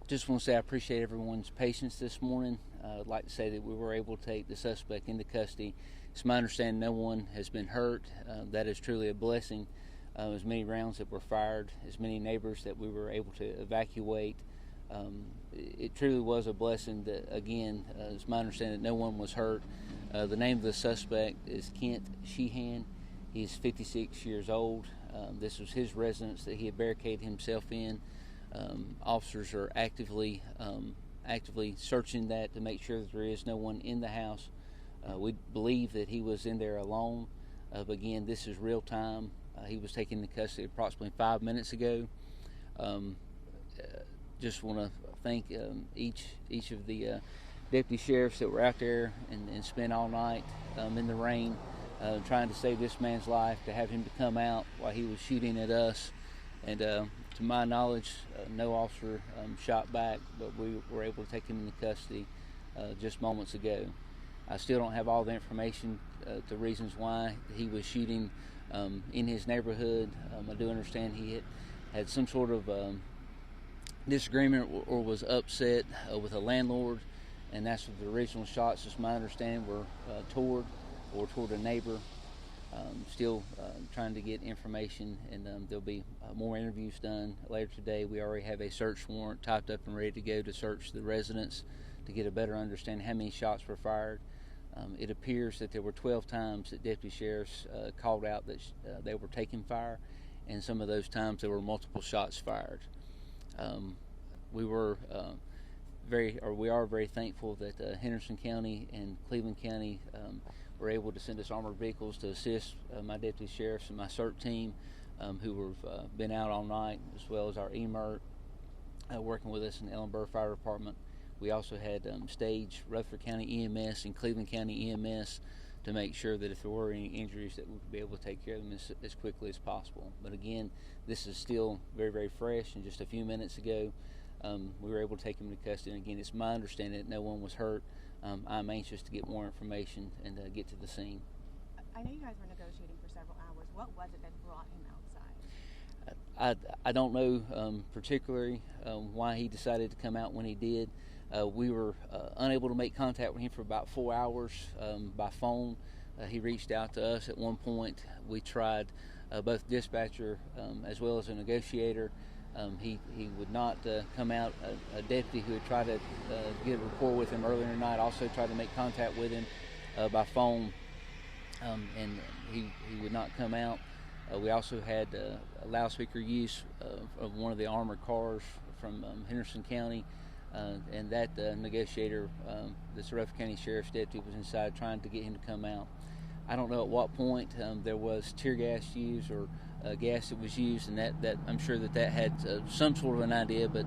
Just want to say I appreciate everyone's patience this morning. I'd like to say that we were able to take the suspect into custody. It's my understanding no one has been hurt. That is truly a blessing. As many rounds that were fired, as many neighbors that we were able to evacuate. It truly was a blessing that, again, it's my understanding that no one was hurt. The name of the suspect is Kent Sheehan. He's 56 years old. This was his residence that he had barricaded himself in. Officers are actively searching that to make sure that there is no one in the house. We believe that he was in there alone. But again, this is real time. He was taken into custody approximately 5 minutes ago. Just want to thank each of the deputy sheriffs that were out there and spent all night in the rain trying to save this man's life, to have him to come out while he was shooting at us. And to my knowledge, no officer shot back, but we were able to take him into custody just moments ago. I still don't have all the information, the reasons why he was shooting in his neighborhood. I do understand he had some sort of disagreement or was upset with a landlord, and that's what the original shots, as my understanding, were toward a neighbor. Still trying to get information, and there'll be more interviews done later today. We already have a search warrant typed up and ready to go to search the residence to get a better understanding how many shots were fired. It appears that there were 12 times that deputy sheriffs called out that they were taking fire, and some of those times there were multiple shots fired. We are very thankful that Henderson County and Cleveland County were able to send us armored vehicles to assist my deputy sheriffs and my CERT team who have been out all night, as well as our EMERT working with us in the Ellenboro Fire Department. We also had stage Rutherford-County EMS and Cleveland County EMS to make sure that if there were any injuries that we would be able to take care of them as quickly as possible. But again, this is still very, very fresh, and just a few minutes ago we were able to take him into custody. And again, it's my understanding that no one was hurt. I'm anxious to get more information and get to the scene. I know you guys were negotiating for several hours. What was it that brought him outside? I don't know particularly why he decided to come out when he did. We were unable to make contact with him for about 4 hours by phone. He reached out to us at one point. We tried both dispatcher as well as a negotiator. He would not come out. A deputy who had tried to get a rapport with him earlier tonight also tried to make contact with him by phone, and he would not come out. We also had a loudspeaker use of one of the armored cars from Henderson County, and that negotiator, the Rutherford County Sheriff's deputy, was inside trying to get him to come out. I don't know at what point there was tear gas used or gas that was used, and that I'm sure that had some sort of an idea, but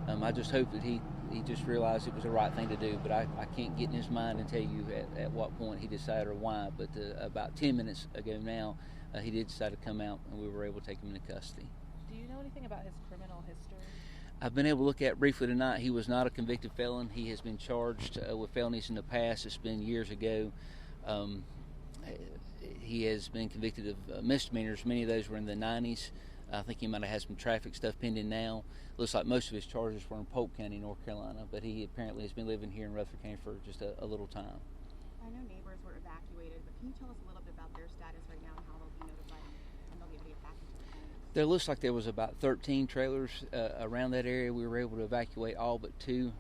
I just hope that he just realized it was the right thing to do. But I can't get in his mind and tell you at what point he decided or why. But about 10 minutes ago now, he did decide to come out, and we were able to take him into custody. Do you know anything about his criminal history? I've been able to look at briefly tonight. He was not a convicted felon. He has been charged with felonies in the past. It's been years ago. He has been convicted of misdemeanors. Many of those were in the 90s. I think he might have had some traffic stuff pending now. Looks like most of his charges were in Polk County, North Carolina, but he apparently has been living here in Rutherford County for just a little time. I know neighbors were evacuated, but can you tell us a little bit about their status right now and how they'll be notified and they'll be able to get back into their homes? There looks like there was about 13 trailers around that area. We were able to evacuate all but two.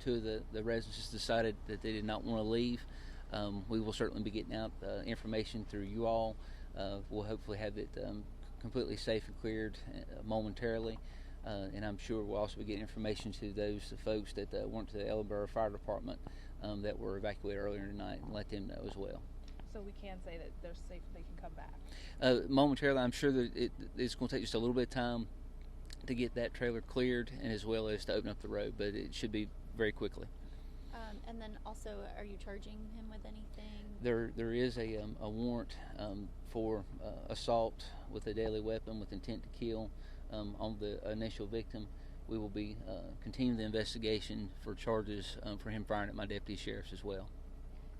Two of the residents decided that they did not want to leave. We will certainly be getting out information through you all. We'll hopefully have it completely safe and cleared momentarily. And I'm sure we'll also be getting information to the folks that went to the Ellenboro Fire Department that were evacuated earlier tonight, and let them know as well. So we can say that they're safe, they can come back? Momentarily, I'm sure that it's going to take just a little bit of time to get that trailer cleared, and as well as to open up the road, but it should be very quickly. And then also, are you charging him with anything? There is a warrant for assault with a deadly weapon with intent to kill on the initial victim. We will be continuing the investigation for charges for him firing at my deputy sheriffs as well.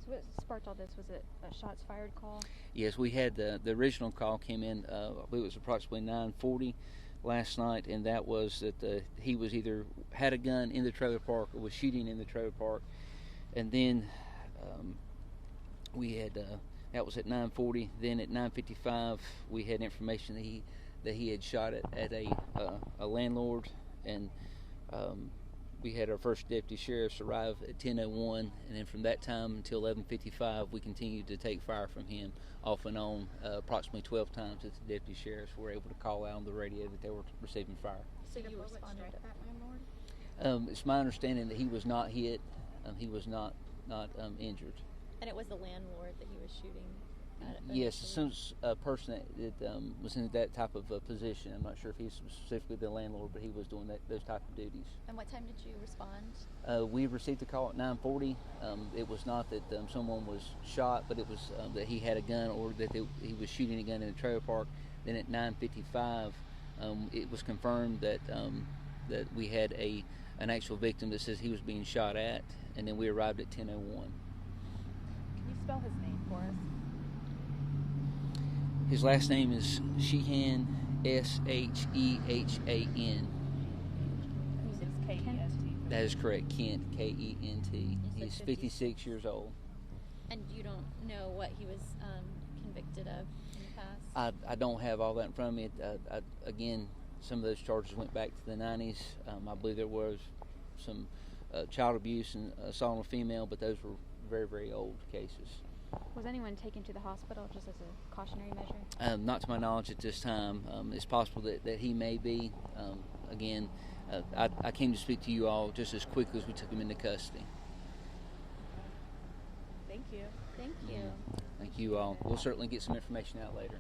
So what sparked all this? Was it a shots fired call? Yes, we had the original call came in, I believe it was approximately 9:40. last night, and that was that he was either had a gun in the trailer park or was shooting in the trailer park. And then we had that was at 9:40. Then at 9:55, we had information that he had shot at a landlord, and we had our first deputy sheriffs arrive at 10:01, and then from that time until 11:55, we continued to take fire from him off and on approximately 12 times that the deputy sheriffs were able to call out on the radio that they were receiving fire. So Did a you bullet responded. strike that landlord? It's my understanding that he was not hit. He was not injured. And it was the landlord that he was shooting at. Yes, initially? since a person that was in that type of position, I'm not sure if he's specifically the landlord, but he was doing those type of duties. And what time did you respond? We received a call at 9:40. It was not that someone was shot, but it was that he had a gun or that he was shooting a gun in the trailer park. Then at 9:55, it was confirmed that that we had an actual victim that says he was being shot at, and then we arrived at 10:01. Can you spell his name for us? His last name is Sheehan, Shehan. It's K-E-S-T. That is correct, Kent, Kent. You said He's 56 years old. And you don't know what he was convicted of in the past? I don't have all that in front of me. Again, some of those charges went back to the 90s. I believe there was some child abuse and assault on a female, but those were very, very old cases. Was anyone taken to the hospital just as a cautionary measure? Not to my knowledge at this time. It's possible that he may be. Again, I came to speak to you all just as quickly as we took him into custody. Thank you. Thank you. Thank you all. We'll certainly get some information out later.